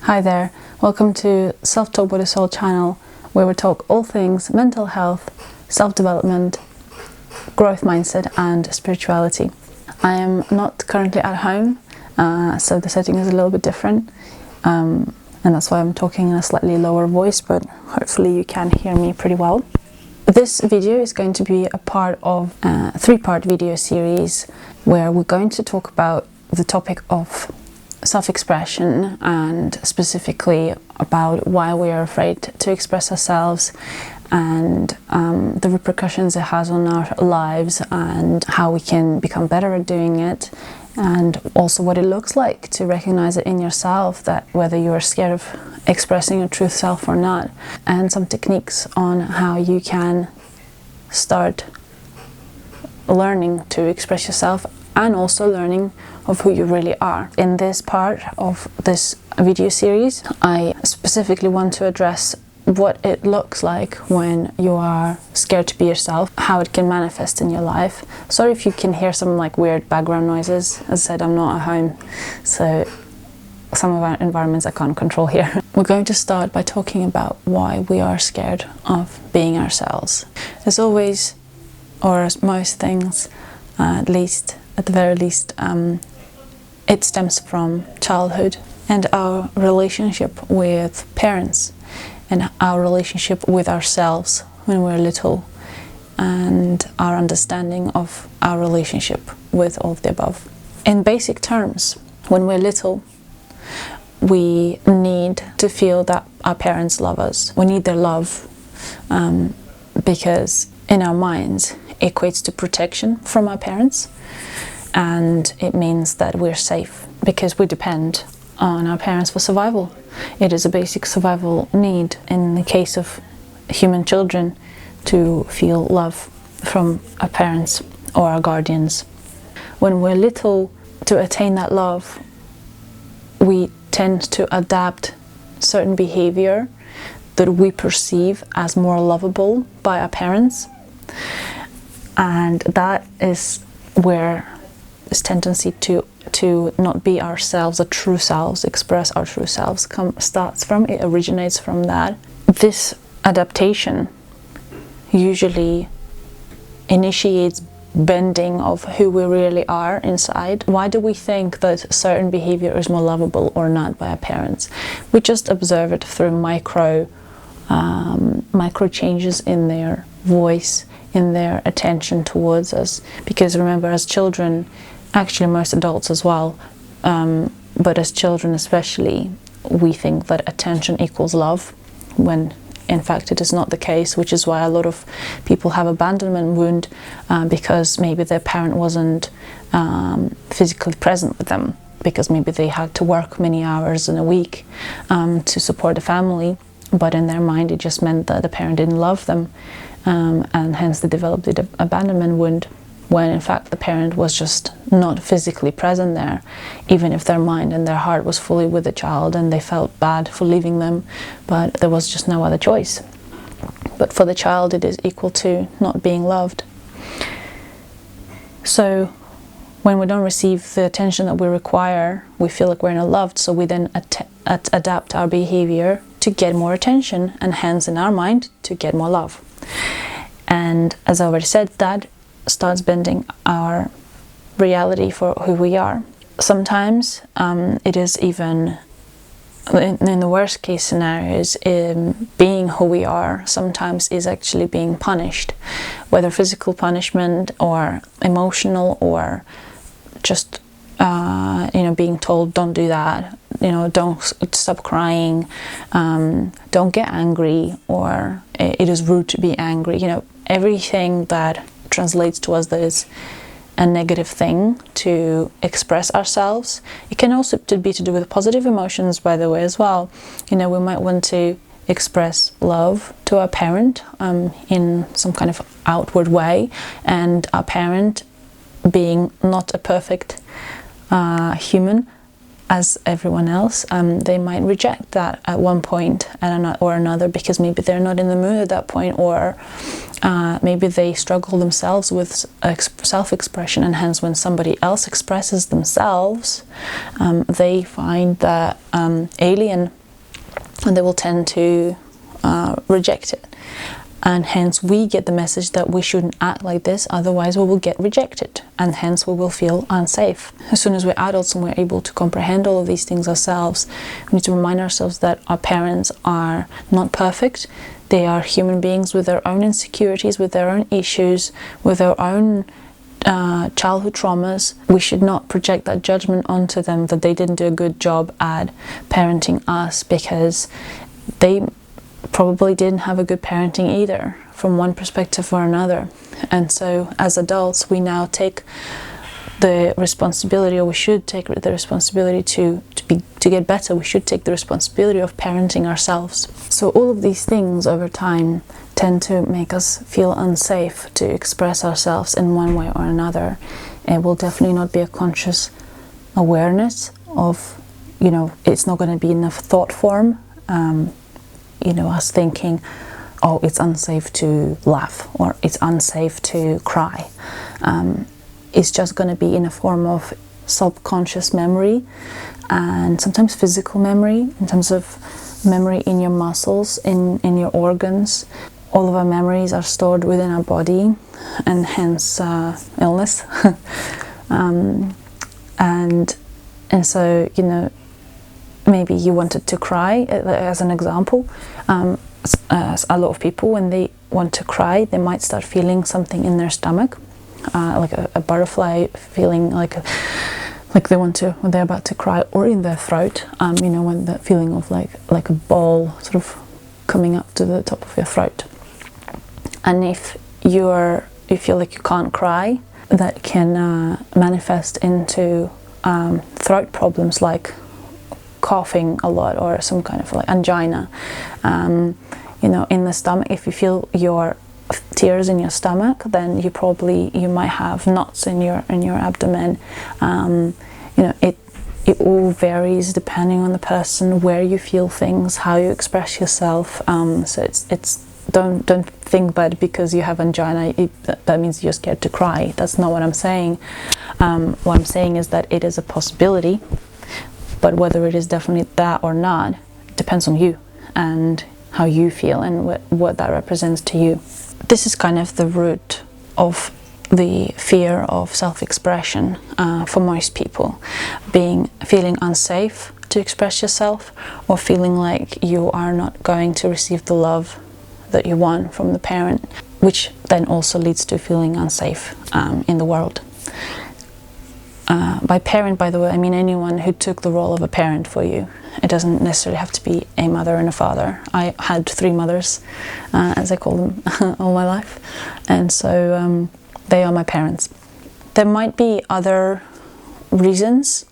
Hi there, welcome to Self-Talk with a Soul channel, where we talk all things mental health, self-development, growth mindset and spirituality. I am not currently at home, so the setting is a little bit different, and that's why I'm talking in a slightly lower voice, but hopefully you can hear me pretty well. This video is going to be a part of a three-part video series where we're going to talk about the topic of self-expression and specifically about why we are afraid to express ourselves and the repercussions it has on our lives and how we can become better at doing it, and also what it looks like to recognize it in yourself, that whether you are scared of expressing your truth self or not, and some techniques on how you can start learning to express yourself and also learning of who you really are. In this part of this video series, I specifically want to address what it looks like when you are scared to be yourself, how it can manifest in your life. Sorry if you can hear some like weird background noises. As I said, I'm not at home, so some of our environments I can't control here. We're going to start by talking about why we are scared of being ourselves. As always, or as most things, at the very least, it stems from childhood and our relationship with parents and our relationship with ourselves when we're little, and our understanding of our relationship with all of the above. In basic terms, when we're little, we need to feel that our parents love us. We need their love because in our minds it equates to protection from our parents, and it means that we're safe because we depend on our parents for survival. It is a basic survival need in the case of human children to feel love from our parents or our guardians. When we're little, to attain that love, we tend to adapt certain behavior that we perceive as more lovable by our parents, and that is where this tendency to not be ourselves, our true selves, express our true selves, starts from. It originates from that. This adaptation usually initiates bending of who we really are inside. Why do we think that certain behavior is more lovable or not by our parents? We just observe it through micro changes in their voice, in their attention towards us. Because remember, as children, actually most adults as well, but as children especially, we think that attention equals love, when in fact it is not the case, which is why a lot of people have abandonment wound, because maybe their parent wasn't physically present with them, because maybe they had to work many hours in a week to support the family, but in their mind it just meant that the parent didn't love them, and hence they developed the abandonment wound, when in fact the parent was just not physically present there, even if their mind and their heart was fully with the child and they felt bad for leaving them, but there was just no other choice. But for the child it is equal to not being loved. So when we don't receive the attention that we require, we feel like we're not loved, so we then adapt our behavior to get more attention, and hence in our mind to get more love. And as I already said, that starts bending our reality for who we are. Sometimes it is even, in the worst case scenarios, being who we are sometimes is actually being punished, whether physical punishment or emotional, or just being told don't do that, don't stop crying, don't get angry, or it is rude to be angry. Everything that translates to us that is a negative thing to express ourselves. It can also be to do with positive emotions, by the way, as well. We might want to express love to our parent in some kind of outward way, and our parent, being not a perfect human, as everyone else. They might reject that at one point or another, because maybe they're not in the mood at that point, or maybe they struggle themselves with self-expression, and hence when somebody else expresses themselves, they find that alien, and they will tend to reject it. And hence we get the message that we shouldn't act like this, otherwise we will get rejected, and hence we will feel unsafe. As soon as we're adults and we're able to comprehend all of these things ourselves, we need to remind ourselves that our parents are not perfect. They are human beings with their own insecurities, with their own issues, with their own childhood traumas. We should not project that judgment onto them, that they didn't do a good job at parenting us, because they probably didn't have a good parenting either, from one perspective or another. And so as adults, we now take the responsibility, or we should take the responsibility to get better. We should take the responsibility of parenting ourselves. So all of these things over time tend to make us feel unsafe to express ourselves in one way or another. It will definitely not be a conscious awareness of, it's not going to be in a thought form. Us thinking, oh, it's unsafe to laugh, or it's unsafe to cry. It's just going to be in a form of subconscious memory, and sometimes physical memory, in terms of memory in your muscles, in your organs. All of our memories are stored within our body, and hence illness. And so, maybe you wanted to cry, as an example. A lot of people, when they want to cry, they might start feeling something in their stomach, like a butterfly feeling, like when they're about to cry, or in their throat. When the feeling of like a ball sort of coming up to the top of your throat. And if you feel like you can't cry, that can manifest into throat problems like coughing a lot, or some kind of like angina. In the stomach, if you feel your tears in your stomach, then you might have knots in your abdomen. It all varies depending on the person, where you feel things, how you express yourself. So it's don't think that because you have angina that means you're scared to cry. That's not what I'm saying. What I'm saying is that it is a possibility. But whether it is definitely that or not depends on you and how you feel, and what that represents to you. This is kind of the root of the fear of self-expression for most people, feeling unsafe to express yourself, or feeling like you are not going to receive the love that you want from the parent, which then also leads to feeling unsafe in the world. By parent, by the way, I mean anyone who took the role of a parent for you. It doesn't necessarily have to be a mother and a father. I had 3 mothers, as I call them, all my life. And so they are my parents. There might be other reasons.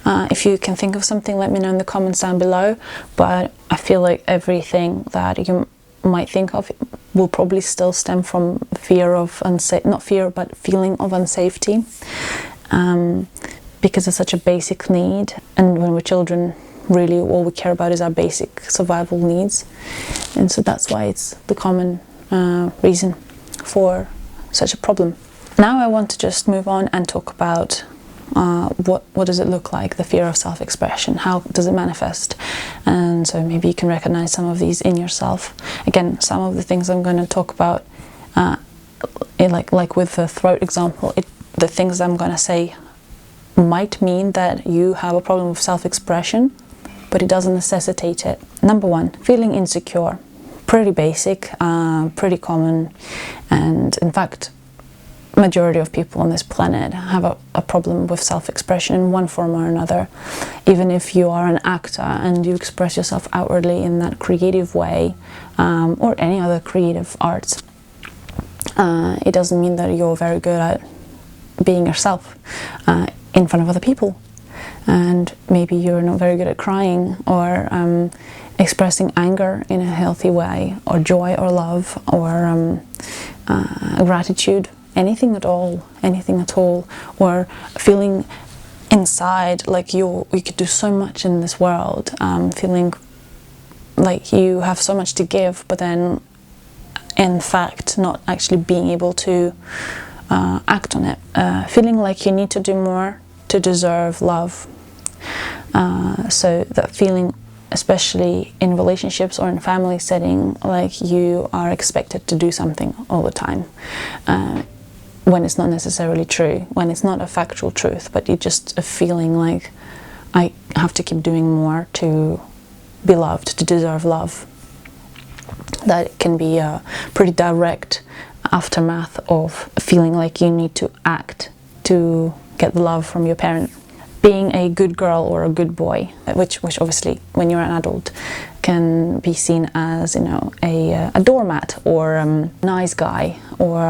If you can think of something, let me know in the comments down below. But I feel like everything that you might think of will probably still stem from fear of feeling of unsafety. Because it's such a basic need, and when we're children, really all we care about is our basic survival needs, and so that's why it's the common reason for such a problem. Now I want to just move on and talk about what does it look like, the fear of self-expression, how does it manifest, and so maybe you can recognize some of these in yourself. Again, some of the things I'm going to talk about, like with the throat example, the things I'm going to say might mean that you have a problem with self-expression, but it doesn't necessitate it. Number 1, feeling insecure. Pretty basic, pretty common, and in fact, majority of people on this planet have a problem with self-expression in one form or another. Even if you are an actor and you express yourself outwardly in that creative way, or any other creative arts, it doesn't mean that you're very good at being yourself in front of other people. And maybe you're not very good at crying, or expressing anger in a healthy way, or joy or love, or gratitude, anything at all, or feeling inside like you could do so much in this world, feeling like you have so much to give, but then in fact not actually being able to act on it, feeling like you need to do more to deserve love. So that feeling, especially in relationships or in family setting, like you are expected to do something all the time, when it's not necessarily true, when it's not a factual truth, but you're just a feeling like I have to keep doing more to be loved, to deserve love. That can be a pretty direct aftermath of feeling like you need to act to get love from your parent. Being a good girl or a good boy, which obviously when you're an adult can be seen as, you know, a doormat or a nice guy or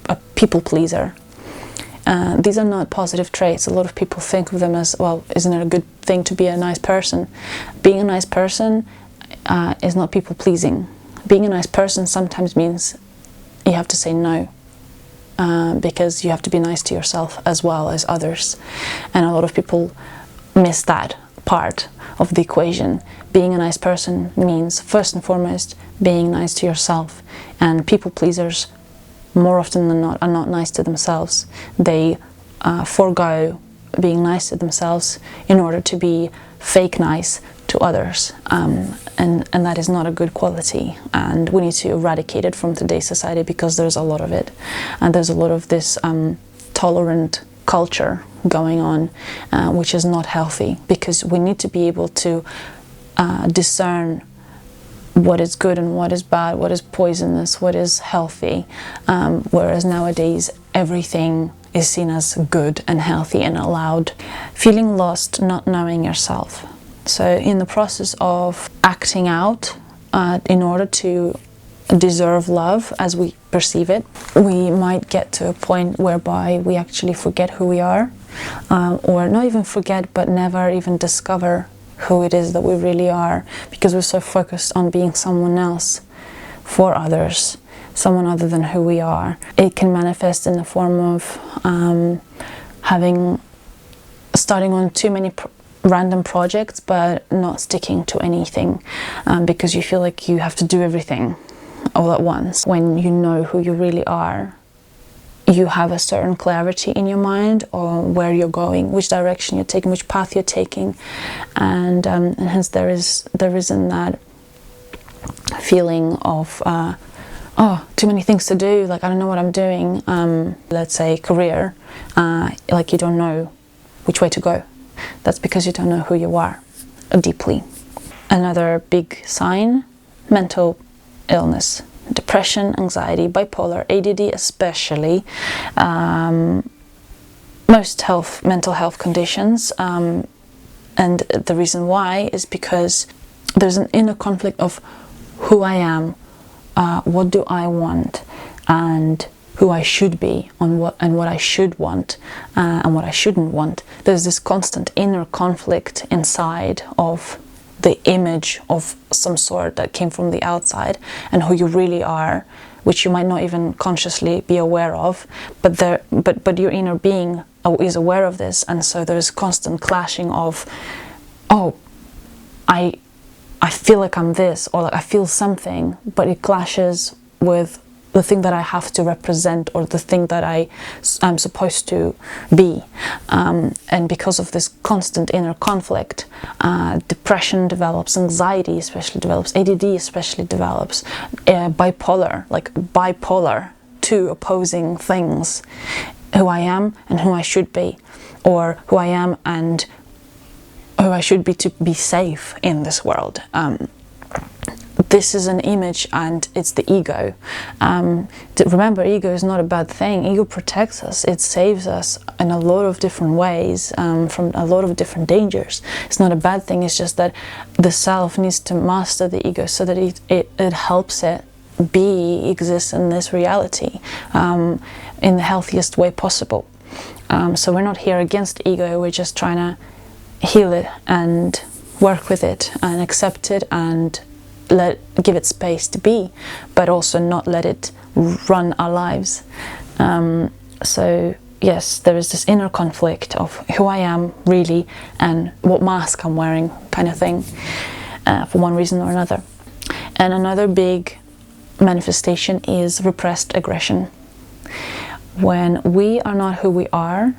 a people pleaser. These are not positive traits. A lot of people think of them as, well, isn't it a good thing to be a nice person? Being a nice person is not people pleasing. Being a nice person sometimes means you have to say no. Because you have to be nice to yourself as well as others, and a lot of people miss that part of the equation. Being a nice person means first and foremost being nice to yourself, and people pleasers more often than not are not nice to themselves. They forego being nice to themselves in order to be fake nice to others, and that is not a good quality, and we need to eradicate it from today's society, because there's a lot of it, and there's a lot of this tolerant culture going on, which is not healthy, because we need to be able to discern what is good and what is bad, what is poisonous, what is healthy, whereas nowadays everything is seen as good and healthy and allowed. Feeling lost, not knowing yourself. So in the process of acting out in order to deserve love as we perceive it, we might get to a point whereby we actually forget who we are, or not even forget, but never even discover who it is that we really are, because we're so focused on being someone else for others, someone other than who we are. It can manifest in the form of starting on too many random projects but not sticking to anything, because you feel like you have to do everything all at once. When you know who you really are, you have a certain clarity in your mind on where you're going, which direction you're taking, which path you're taking, and hence there isn't that feeling of oh, too many things to do, like I don't know what I'm doing. Let's say career, like you don't know which way to go. That's because you don't know who you are deeply. Another big sign, mental illness, depression, anxiety, bipolar, ADD especially, most mental health conditions, and the reason why is because there's an inner conflict of who I am, what do I want, and who I should be, what I should want, and what I shouldn't want. There's this constant inner conflict inside of the image of some sort that came from the outside and who you really are, which you might not even consciously be aware of, but your inner being is aware of this, and so there's constant clashing of, oh, I feel like I'm this, or like I feel something, but it clashes with the thing that I have to represent, or the thing that I'm supposed to be, and because of this constant inner conflict, depression develops, anxiety especially develops, ADD especially develops, bipolar, two opposing things, who I am and who I should be, or who I am and who I should be to be safe in this world. This is an image, and it's the ego. Remember, ego is not a bad thing. Ego protects us. It saves us in a lot of different ways, from a lot of different dangers. It's not a bad thing. It's just that the self needs to master the ego so that it helps it exist in this reality in the healthiest way possible. So we're not here against ego. We're just trying to heal it and work with it and accept it and give it space to be, but also not let it run our lives. So yes, there is this inner conflict of who I am really and what mask I'm wearing, kind of thing, for one reason or another. And another big manifestation is repressed aggression. When we are not who we are,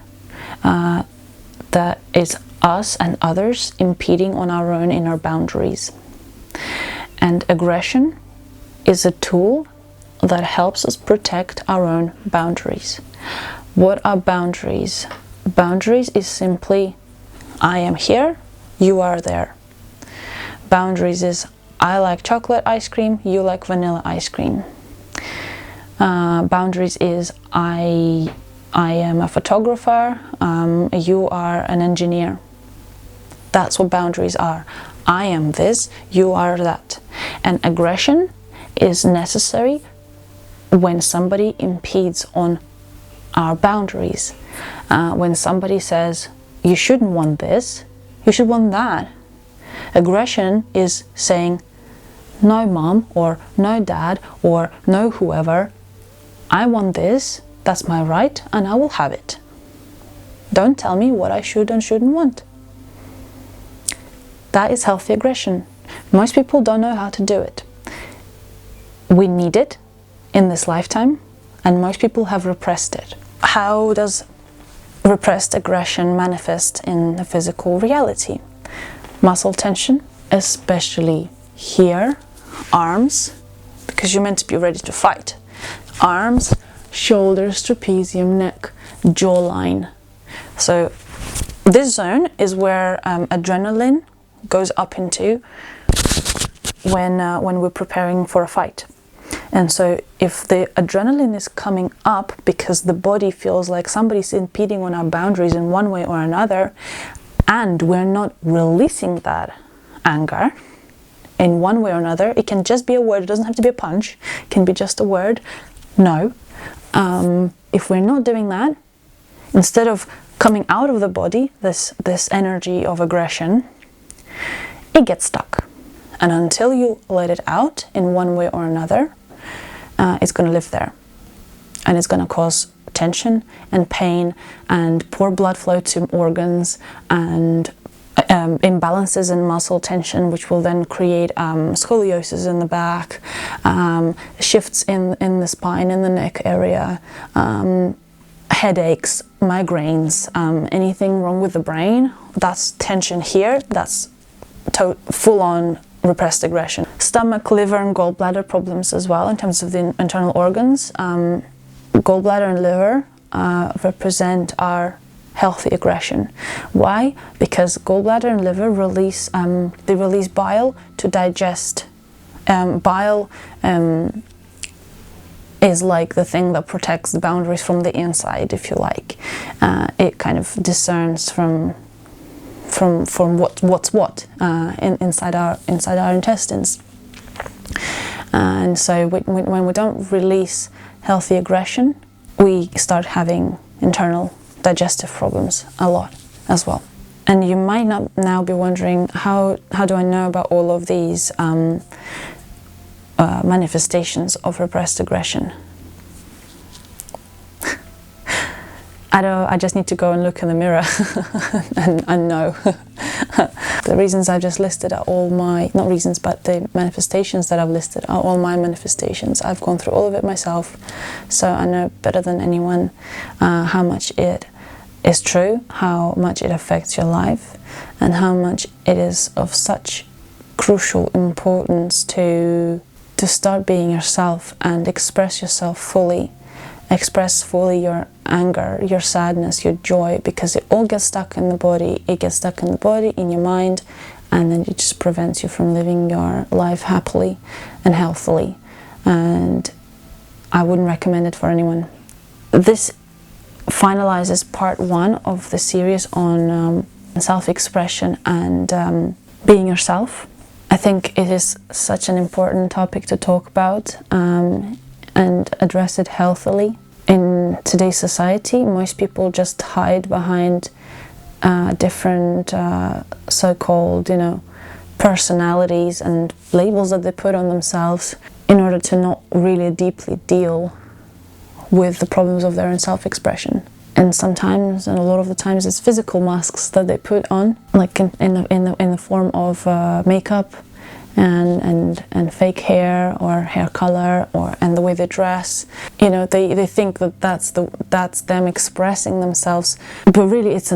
that is us and others impeding on our own inner boundaries. And aggression is a tool that helps us protect our own boundaries. What are boundaries? Boundaries is simply, I am here, you are there. Boundaries is, I like chocolate ice cream, you like vanilla ice cream. Boundaries is, I am a photographer, you are an engineer. That's what boundaries are. I am this, you are that. And aggression is necessary when somebody impedes on our boundaries. When somebody says, you shouldn't want this, you should want that. Aggression is saying, no mom, or no dad, or no whoever, I want this, that's my right, and I will have it. Don't tell me what I should and shouldn't want. That is healthy aggression. Most people don't know how to do it. We need it in this lifetime, and most people have repressed it. How does repressed aggression manifest in the physical reality? Muscle tension, especially here, arms, because you're meant to be ready to fight. Arms, shoulders, trapezium, neck, jawline. So this zone is where adrenaline goes up into when we're preparing for a fight. And so if the adrenaline is coming up because the body feels like somebody's impeding on our boundaries in one way or another, and we're not releasing that anger in one way or another, it can just be a word, it doesn't have to be a punch, it can be just a word, no. If we're not doing that, instead of coming out of the body, this energy of aggression, it gets stuck. And until you let it out in one way or another, it's going to live there. And it's going to cause tension and pain and poor blood flow to organs and imbalances in muscle tension, which will then create scoliosis in the back, shifts in the spine, in the neck area, headaches, migraines, anything wrong with the brain. That's tension here, that's full-on repressed aggression. Stomach, liver and gallbladder problems as well in terms of the internal organs. Gallbladder and liver represent our healthy aggression. Why? Because gallbladder and liver release bile to digest. Bile is like the thing that protects the boundaries from the inside, if you like. It kind of discerns from what's what inside our intestines. And so when we don't release healthy aggression, we start having internal digestive problems a lot as well. And you might not now be wondering, how do I know about all of these manifestations of repressed aggression? I just need to go and look in the mirror and know. The reasons I've just listed are all my, not reasons, but the manifestations that I've listed are all my manifestations. I've gone through all of it myself, so I know better than anyone how much it is true, how much it affects your life, and how much it is of such crucial importance to start being yourself and express yourself fully. Express fully your anger, your sadness, your joy, because it all gets stuck in the body. It gets stuck in the body, in your mind, and then it just prevents you from living your life happily and healthily. And I wouldn't recommend it for anyone. This finalizes part 1 of the series on self-expression and being yourself. I think it is such an important topic to talk about and address it healthily. In today's society, most people just hide behind different so-called, personalities and labels that they put on themselves in order to not really deeply deal with the problems of their own self-expression. And sometimes, and a lot of the times, it's physical masks that they put on, like in the form of makeup and fake hair or hair color, and the way they dress. You know, they think that that's them expressing themselves, but really it's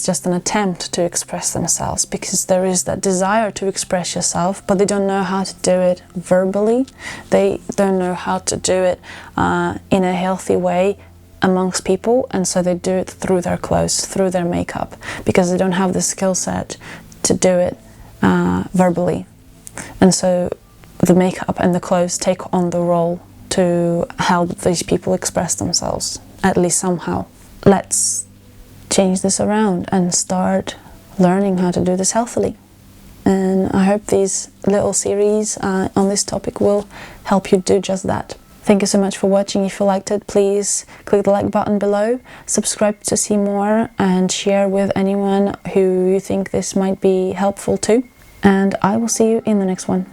just an attempt to express themselves, because there is that desire to express yourself, but they don't know how to do it verbally. They don't know how to do it in a healthy way amongst people, and so they do it through their clothes, through their makeup, because they don't have the skill set to do it verbally. And so the makeup and the clothes take on the role to help these people express themselves, at least somehow. Let's change this around and start learning how to do this healthily. And I hope these little series on this topic will help you do just that. Thank you so much for watching. If you liked it, please click the like button below, subscribe to see more, and share with anyone who you think this might be helpful to. And I will see you in the next one.